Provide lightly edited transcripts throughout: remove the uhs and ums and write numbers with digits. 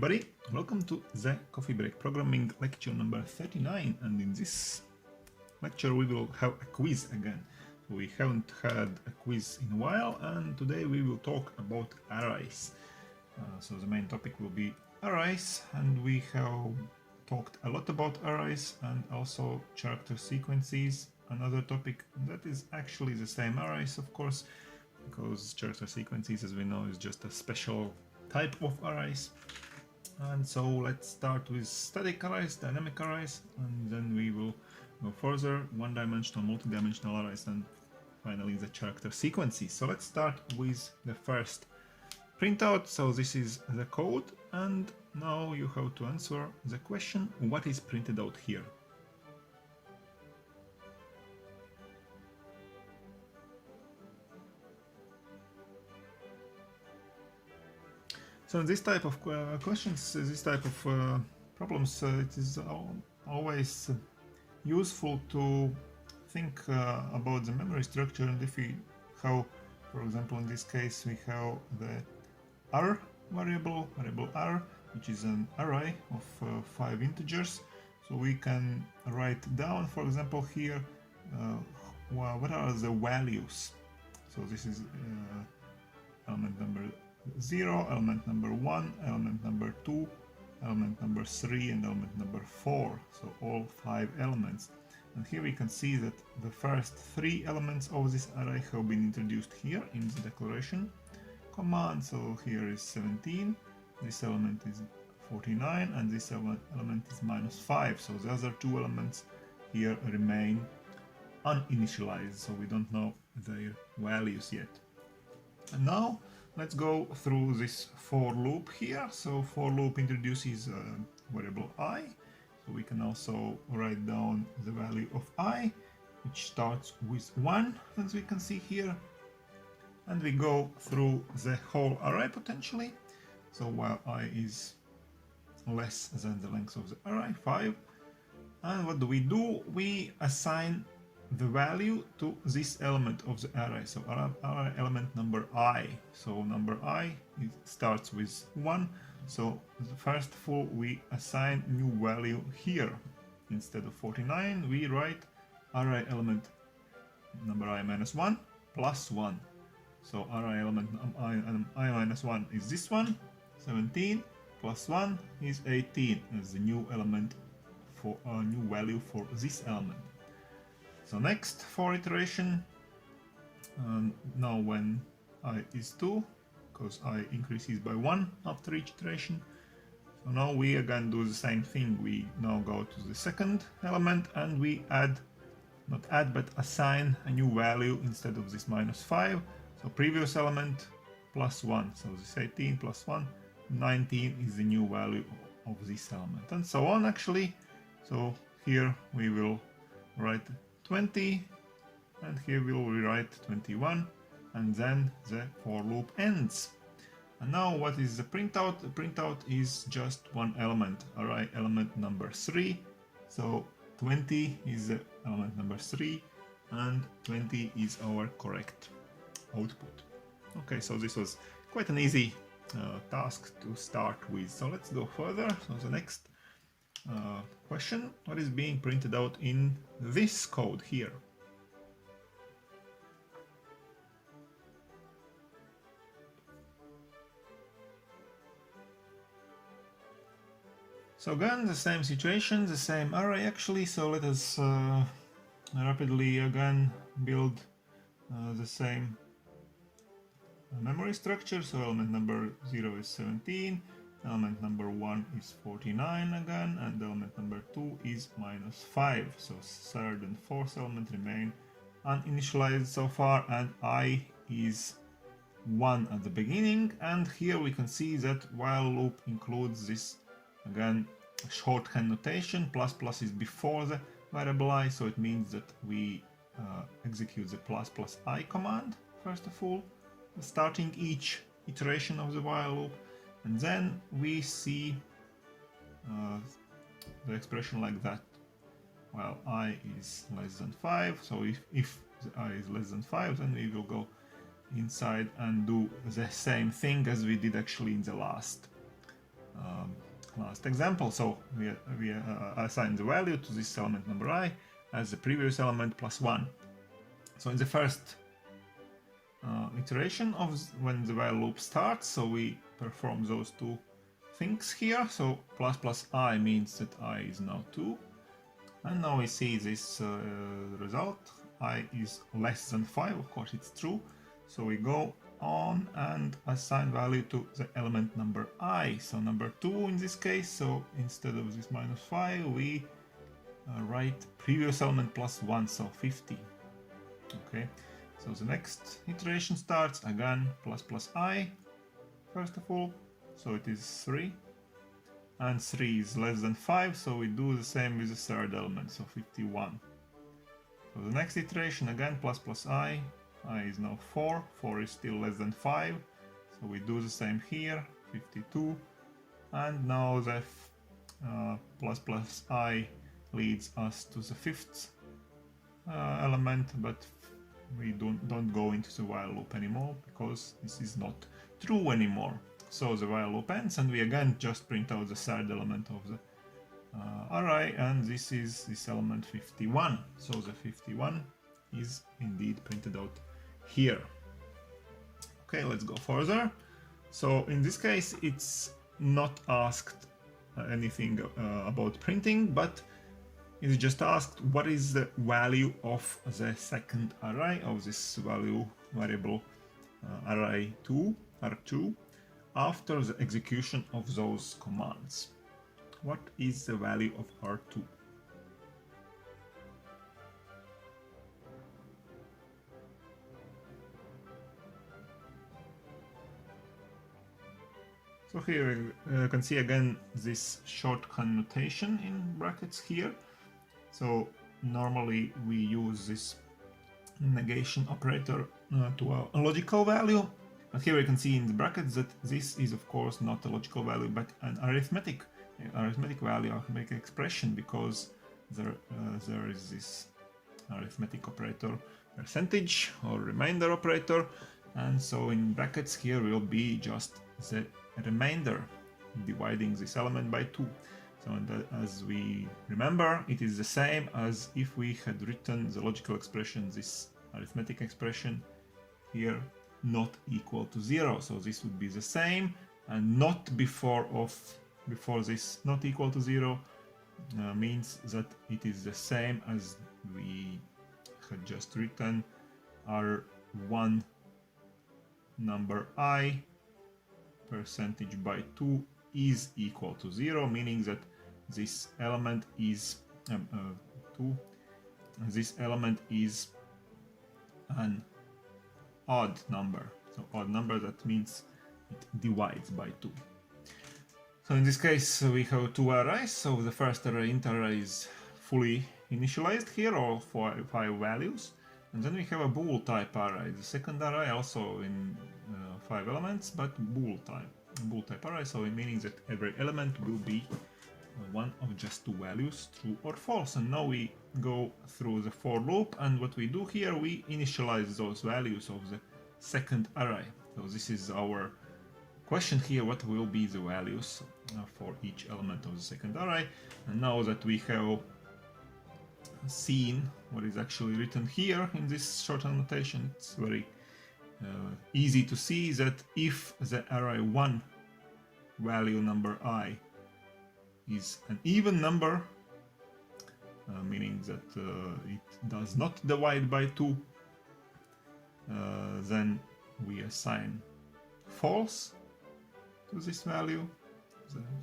everybody, welcome to the Coffee Break Programming lecture number 39, and in this lecture we will have a quiz again. We haven't had a quiz in a while, and today we will talk about arrays. So the main topic will be arrays, and we have talked a lot about arrays and also character sequences, another topic that is actually the same arrays, of course, because character sequences, as we know, is just a special type of arrays. And so let's start with static arrays, dynamic arrays, and then we will go further, one-dimensional, multi-dimensional arrays, and finally the character sequences. So let's start with the first printout. So this is the code, and now you have to answer the question, what is printed out here? So this type of questions, this type of problems, it is always useful to think about the memory structure, and if we have, for example, in this case, we have the r variable r, which is an array of 5 integers. So we can write down, for example, here, what are the values. So this is element number 0, element number 1, element number 2, element number 3, and element number 4. So all 5 elements. And here we can see that the first 3 elements of this array have been introduced here in the declaration command. So here is 17, this element is 49, and this element is -5. So the other 2 elements here remain uninitialized, so we don't know their values yet. And now let's go through this for loop here. So for loop introduces variable I. So we can also write down the value of I, which starts with 1, as we can see here. And we go through the whole array potentially. So while I is less than the length of the array, 5. And what do? We assign the value to this element of the array, so array element number I. So number I starts with 1, so the first full we assign new value here. Instead of 49 we write array element number I minus 1 plus 1. So array element I minus 1 is this one, 17, plus 1 is 18 as the new element for a new value for this element. So next for iteration, now when I is 2, because I increases by 1 after each iteration. So now we again do the same thing. We now go to the second element and we not add, but assign a new value instead of this -5. So previous element plus 1. So this 18 plus 1, 19 is the new value of this element, and so on actually. So here we will write 20, and here we will rewrite 21, and then the for loop ends. And now what is the printout? The printout is just one element, array element number 3. So 20 is the element number 3, and 20 is our correct output. Okay, so this was quite an easy task to start with. So let's go further. So the next question, what is being printed out in this code here? So again, the same situation, the same array actually, so let us rapidly again build the same memory structure. So element number 0 is 17, element number 1 is 49 again, and element number 2 is -5. So third and fourth element remain uninitialized so far, and I is 1 at the beginning. And here we can see that while loop includes this, again, shorthand notation. Plus is before the variable I, so it means that we execute the ++I command first of all, starting each iteration of the while loop, and then we see the expression like that while I is less than 5. So if the I is less than 5, then we will go inside and do the same thing as we did actually in the last last example. So we assign the value to this element number I as the previous element plus 1. So in the first iteration of when the while loop starts, so we perform those two things here. So plus plus I means that I is now 2. And now we see this result. I is less than 5, of course it's true. So we go on and assign value to the element number I. So number 2 in this case. So instead of this minus 5, we write previous element plus 1, so 50. Okay, so the next iteration starts again plus plus I, first of all. So it is 3. And 3 is less than 5, so we do the same with the third element, so 51. So the next iteration again plus plus I is now 4, 4 is still less than 5, so we do the same here, 52. And now the plus plus I leads us to the fifth element, but we don't go into the while loop anymore because this is not true anymore. So the while loop ends and we again just print out the third element of the array, and this is this element 51. So the 51 is indeed printed out here. Okay, let's go further. So in this case it's not asked anything about printing, but it's just asked what is the value of the second array of this value variable array 2, R2, after the execution of those commands. What is the value of R2? So here you can see again this shorthand notation in brackets here. So normally we use this negation operator to a logical value. But here you can see in the brackets that this is of course not a logical value but an arithmetic value, arithmetic expression, because there is this arithmetic operator percentage or remainder operator, and so in brackets here will be just the remainder dividing this element by 2. So as we remember, it is the same as if we had written the logical expression, this arithmetic expression here, not equal to 0. So this would be the same, and not before this not equal to 0 means that it is the same as we had just written R1 number I percentage by 2 is equal to 0, meaning that this element is 2. This element is an odd number. So odd number, that means it divides by 2. So in this case we have two arrays. So the first array, int array, is fully initialized here, or 5 values. And then we have a bool type array. The second array also in 5 elements, but bool type array. So meaning that every element will be one of just 2 values, true or false. And now we go through the for loop, and what we do here, we initialize those values of the second array. So this is our question here, what will be the values for each element of the second array. And now that we have seen what is actually written here in this shorthand notation, it's very easy to see that if the array 1 value number I is an even number, meaning that it does not divide by 2, then we assign false to this value.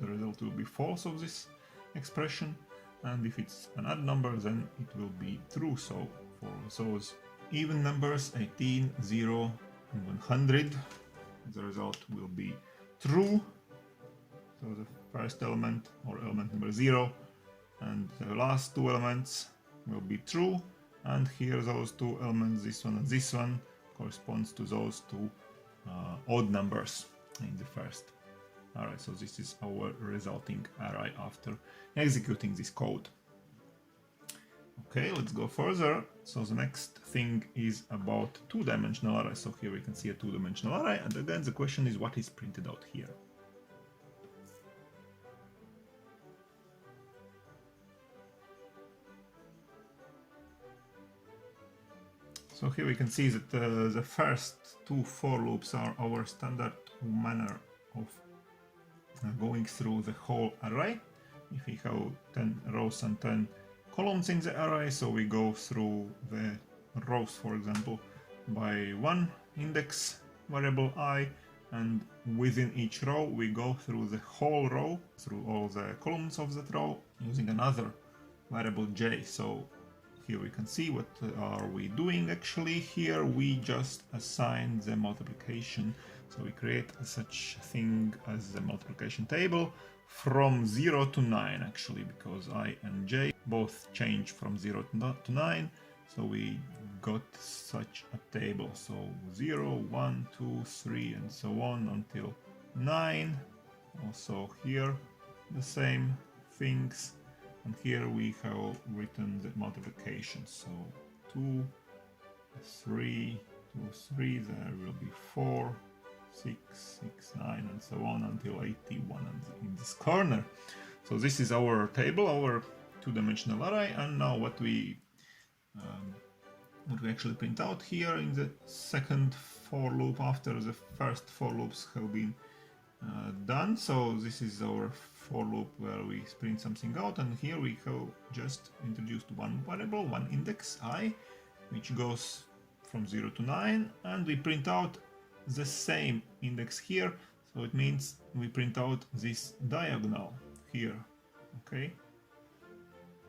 The result will be false of this expression, and if it's an odd number, then it will be true. So for those even numbers 18, 0 and 100, the result will be true. So the first element, or element number 0, and the last 2 elements will be true, and here those 2 elements, this one and this one, corresponds to those 2 odd numbers in the first array. So this is our resulting array after executing this code. Okay, let's go further. So the next thing is about 2-dimensional array. So here we can see a 2-dimensional array, and again the question is what is printed out here. So here we can see that the first two for loops are our standard manner of going through the whole array. If we have 10 rows and 10 columns in the array, so we go through the rows, for example, by one index variable I, and within each row we go through the whole row, through all the columns of that row, using another variable j. So here we can see what are we doing actually. Here we just assign the multiplication. So we create such thing as the multiplication table from 0 to 9 actually, because I and j both change from 0 to 9. So we got such a table. So 0, 1, 2, 3 and so on until 9. Also here the same things. And here we have written the multiplication. So 2, 3, 2, 3, there will be 4, 6, 6, 9 and so on until 81 in this corner. So this is our table, our two-dimensional array. And now what we actually print out here in the second for loop after the first for loops have been done. So this is our for loop where we print something out, and here we have just introduced one variable, one index I, which goes from 0 to 9, and we print out the same index here. So it means we print out this diagonal here, okay,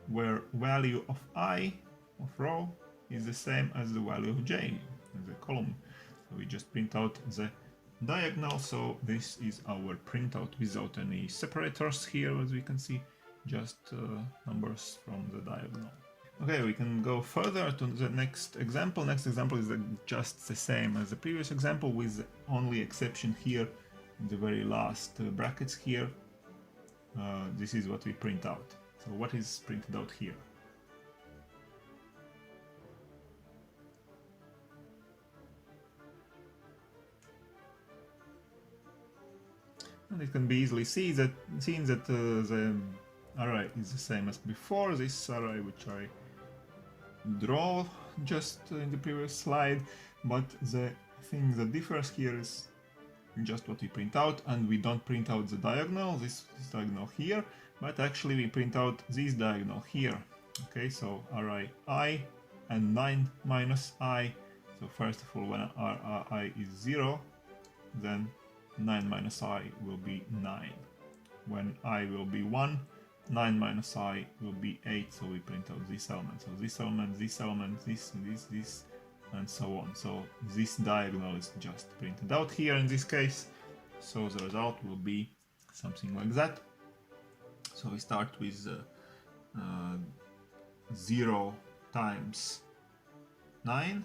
where value of I of row is the same as the value of j in the column. So we just print out the diagonal. So this is our printout without any separators here, as we can see, just numbers from the diagonal. Okay, we can go further to the next example. Next example is just the same as the previous example, with the only exception here in the very last brackets here. This is what we print out. So what is printed out here? And it can be easily seen that the array is the same as before, this array which I draw just in the previous slide, but the thing that differs here is just what we print out, and we don't print out the diagonal, this diagonal here, but actually we print out this diagonal here. Okay, so array I and 9 minus I. So first of all, when I is 0, then 9 minus I will be 9. When I will be 1, 9 minus I will be 8, so we print out this element. So this element, this element, this, and so on. So this diagonal is just printed out here in this case. So the result will be something like that. So we start with 0 times 9.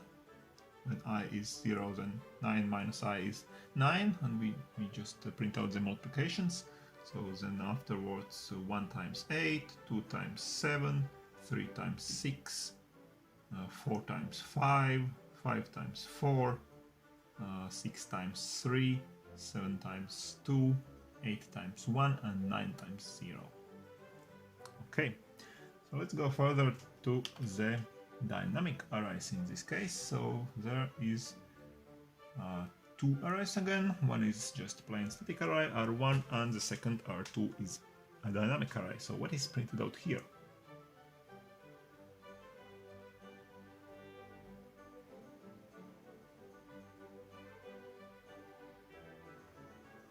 When I is 0, then 9 minus I is 9, and we just print out the multiplications. So then afterwards 1 times 8, 2 times 7, 3 times 6, 4 times 5, 5 times 4, 6 times 3, 7 times 2, 8 times 1, and 9 times 0. Okay, so let's go further to the dynamic arrays in this case. So there is two arrays again. One is just plain static array R1, and the second R2 is a dynamic array. So what is printed out here?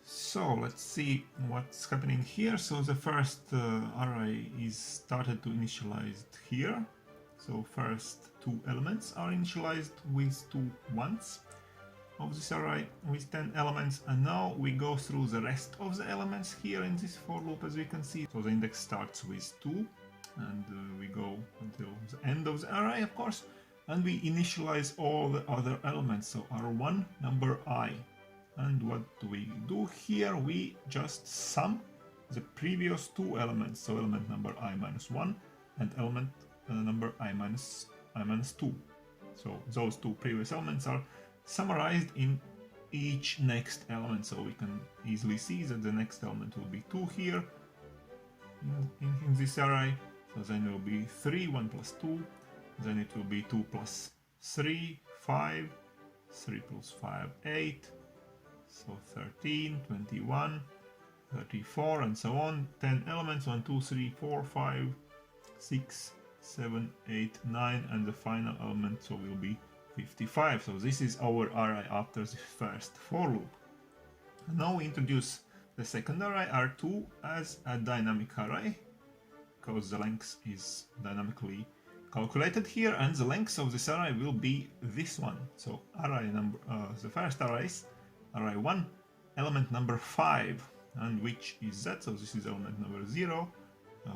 So let's see what's happening here. So the first array is started to initialize here. So first two elements are initialized with 2 ones of this array with 10 elements, and now we go through the rest of the elements here in this for loop, as we can see. So the index starts with 2, and we go until the end of the array, of course, and we initialize all the other elements. So R1 number I. And what do we do here? We just sum the previous two elements, so element number I minus 1 and element number I minus 2. So those two previous elements are summarized in each next element, so we can easily see that the next element will be 2 here in this array. So then it will be 3, 1 plus 2, then it will be 2 plus 3, 5, 3 plus 5, 8, so 13, 21, 34, and so on. 10 elements, 1, 2, 3, 4, 5, 6, 7, 8, 9, and the final element so will be 55. So this is our array after the first for loop. Now we introduce the second array R2 as a dynamic array, because the length is dynamically calculated here, and the length of this array will be this one. So array number, the first array is array 1, element number 5, and which is that? So this is element number 0,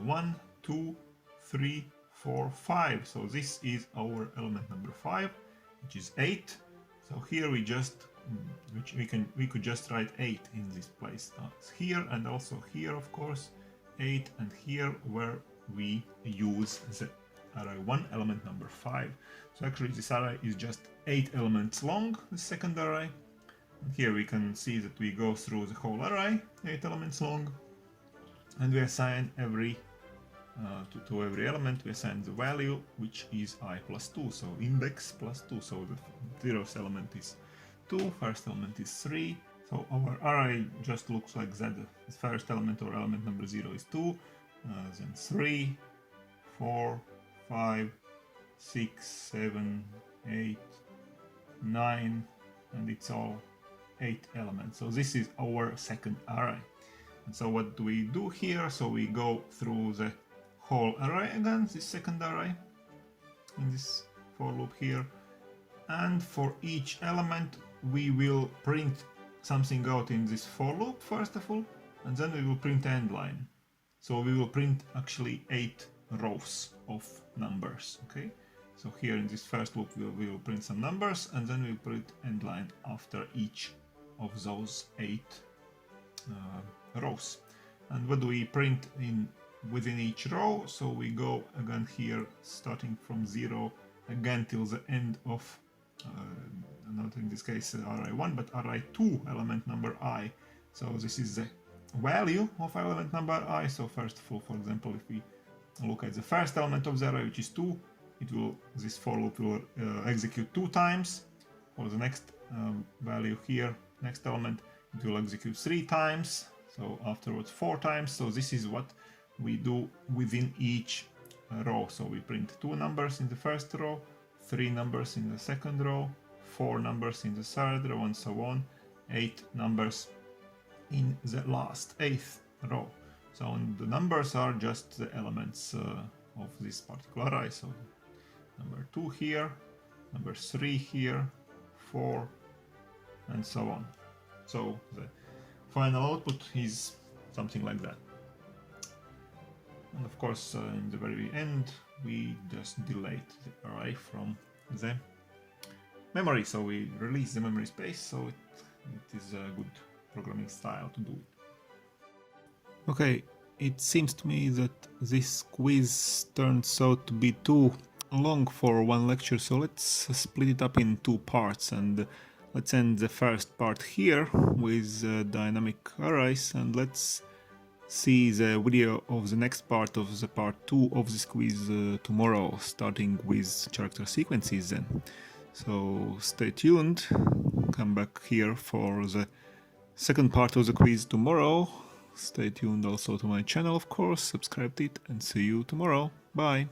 1, 2, 3, 4, 5. So this is our element number 5, which is 8. So here we just we could just write 8 in this place. Here and also here, of course, 8, and here where we use the array 1 element number 5. So actually this array is just 8 elements long, the second array. And here we can see that we go through the whole array, 8 elements long, and we assign every to every element we assign the value, which is I plus 2, so index plus 2. So the 0th element is 2, first element is 3. So our array just looks like that. The first element or element number 0 is 2, then 3, 4, 5, 6, 7, 8, 9, and it's all 8 elements. So this is our second array. And so what do we do here? So we go through the whole array again, this second array, in this for loop here. And for each element we will print something out in this for loop first of all, and then we will print end line. So we will print actually 8 rows of numbers, okay? So here in this first loop we will print some numbers, and then we will print end line after each of those 8 rows. And what do we print in within each row? So we go again here, starting from 0 again till the end of not in this case array 1, but array 2 element number I. So this is the value of element number I. So first of all, for example, if we look at the first element of the array, which is 2, this for loop will execute 2 times. For the next value here, next element, it will execute 3 times. So afterwards 4 times. So this is what we do within each row. So we print 2 numbers in the first row, 3 numbers in the second row, 4 numbers in the third row, and so on, 8 numbers in the last 8th row. So the numbers are just the elements of this particular array. So number 2 here, number 3 here, 4, and so on. So the final output is something like that. And of course, in the very end, we just delete the array from the memory. So we release the memory space, so it is a good programming style to do it. Okay, it seems to me that this quiz turns out to be too long for one lecture, so let's split it up in 2 parts, and let's end the first part here with dynamic arrays, and let's see the video of the next part of the part 2 of this quiz tomorrow, starting with character sequences then. So stay tuned, come back here for the second part of the quiz tomorrow. Stay tuned also to my channel, of course, subscribe to it, and see you tomorrow. Bye!